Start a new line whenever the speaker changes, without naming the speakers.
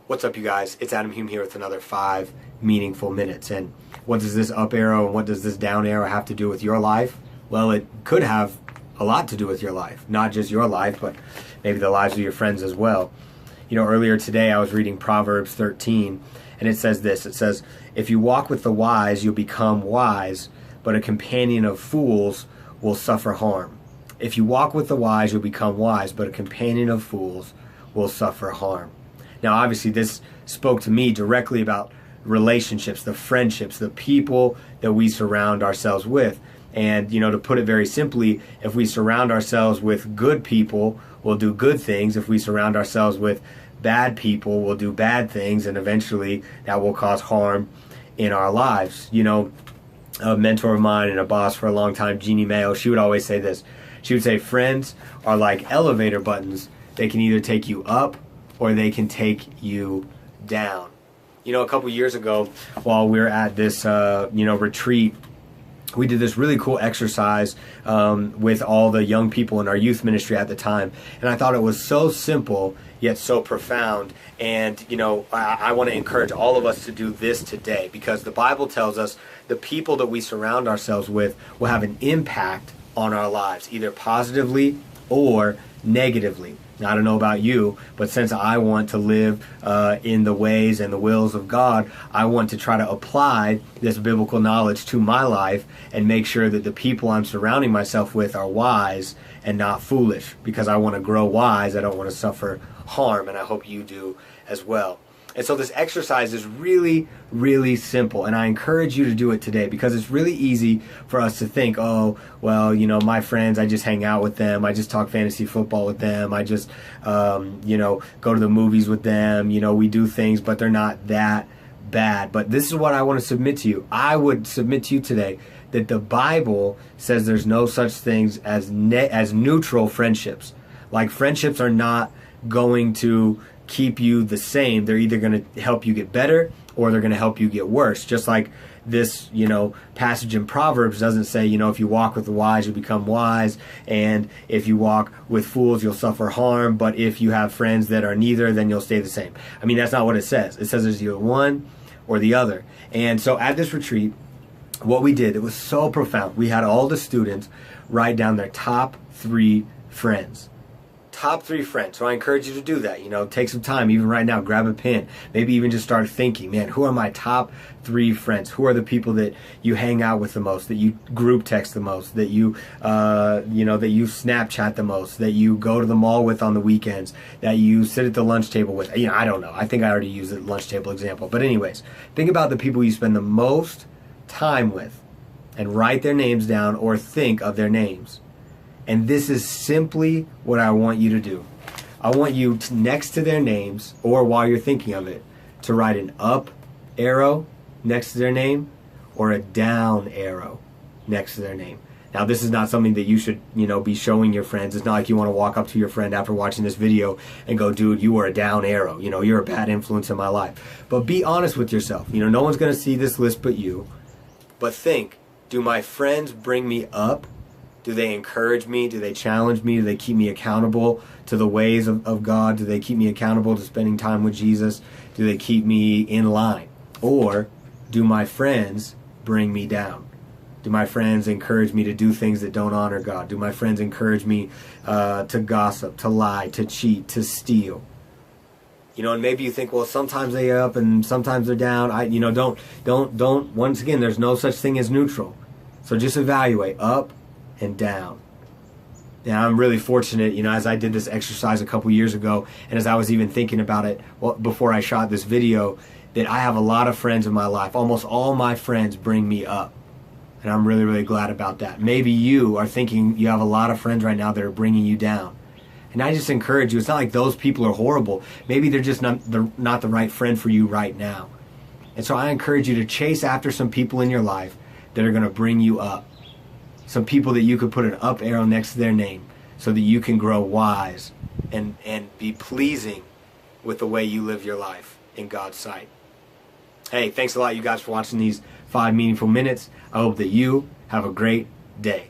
What's up, you guys? It's Adam Hume here with another 5 meaningful minutes. And what does this up arrow and what does this down arrow have to do with your life? Well, it could have a lot to do with your life. Not just your life, but maybe the lives of your friends as well. You know, earlier today I was reading Proverbs 13, and it says this. It says, "If you walk with the wise, you'll become wise, but a companion of fools will suffer harm." If you walk with the wise, you'll become wise, but a companion of fools will suffer harm. Now, obviously, this spoke to me directly about relationships, the friendships, the people that we surround ourselves with. And, you know, to put it very simply, if we surround ourselves with good people, we'll do good things. If we surround ourselves with bad people, we'll do bad things, and eventually that will cause harm in our lives. You know, a mentor of mine and a boss for a long time, Jeannie Mayo, she would always say this. She would say, friends are like elevator buttons. They can either take you up or they can take you down. You know, a couple years ago, while we were at this, retreat, we did this really cool exercise with all the young people in our youth ministry at the time. And I thought it was so simple, yet so profound. And, you know, I want to encourage all of us to do this today, because the Bible tells us the people that we surround ourselves with will have an impact on our lives, either positively or negatively. Now, I don't know about you, but since I want to live in the ways and the wills of God, I want to try to apply this biblical knowledge to my life and make sure that the people I'm surrounding myself with are wise and not foolish, because I want to grow wise. I don't want to suffer harm, and I hope you do as well. And so this exercise is really, really simple, and I encourage you to do it today, because it's really easy for us to think, oh, well, you know, my friends, I just hang out with them, I just talk fantasy football with them, I just, go to the movies with them, you know, we do things, but they're not that bad. But this is what I want to submit to you. I would submit to you today that the Bible says there's no such things as neutral friendships. Like, friendships are not going to keep you the same. They're either going to help you get better or they're going to help you get worse. Just like this, passage in Proverbs doesn't say, if you walk with the wise, you become wise, and if you walk with fools, you'll suffer harm, but if you have friends that are neither, then you'll stay the same. I mean, that's not what it says. It says there's either one or the other. And so at this retreat, what we did, it was so profound. We had all the students write down their top 3 friends. Top 3 friends. So I encourage you to do that. Take some time, even right now, grab a pen, maybe even just start thinking, man, who are my top 3 friends? Who are the people that you hang out with the most, that you group text the most, that you Snapchat the most, that you go to the mall with on the weekends, that you sit at the lunch table with? I don't know. I think I already used the lunch table example. But anyways, think about the people you spend the most time with and write their names down or think of their names. And this is simply what I want you to do. I want you to, next to their names, or while you're thinking of it, to write an up arrow next to their name or a down arrow next to their name. Now, this is not something that you should, be showing your friends. It's not like you want to walk up to your friend after watching this video and go, dude, you were a down arrow. You're a bad influence in my life. But be honest with yourself. No one's going to see this list but you. But think, do my friends bring me up? Do they encourage me? Do they challenge me? Do they keep me accountable to the ways of God? Do they keep me accountable to spending time with Jesus? Do they keep me in line? Or do my friends bring me down? Do my friends encourage me to do things that don't honor God? Do my friends encourage me to gossip, to lie, to cheat, to steal? And maybe you think, well, sometimes they're up and sometimes they're down. Don't. Once again, there's no such thing as neutral. So just evaluate up and down. Now, I'm really fortunate, as I did this exercise a couple years ago, and as I was even thinking about it before I shot this video, that I have a lot of friends in my life. Almost all my friends bring me up. And I'm really, really glad about that. Maybe you are thinking you have a lot of friends right now that are bringing you down. And I just encourage you, it's not like those people are horrible. Maybe they're just not the right friend for you right now. And so I encourage you to chase after some people in your life that are going to bring you up. Some people that you could put an up arrow next to their name so that you can grow wise and be pleasing with the way you live your life in God's sight. Hey, thanks a lot, you guys, for watching these 5 meaningful minutes. I hope that you have a great day.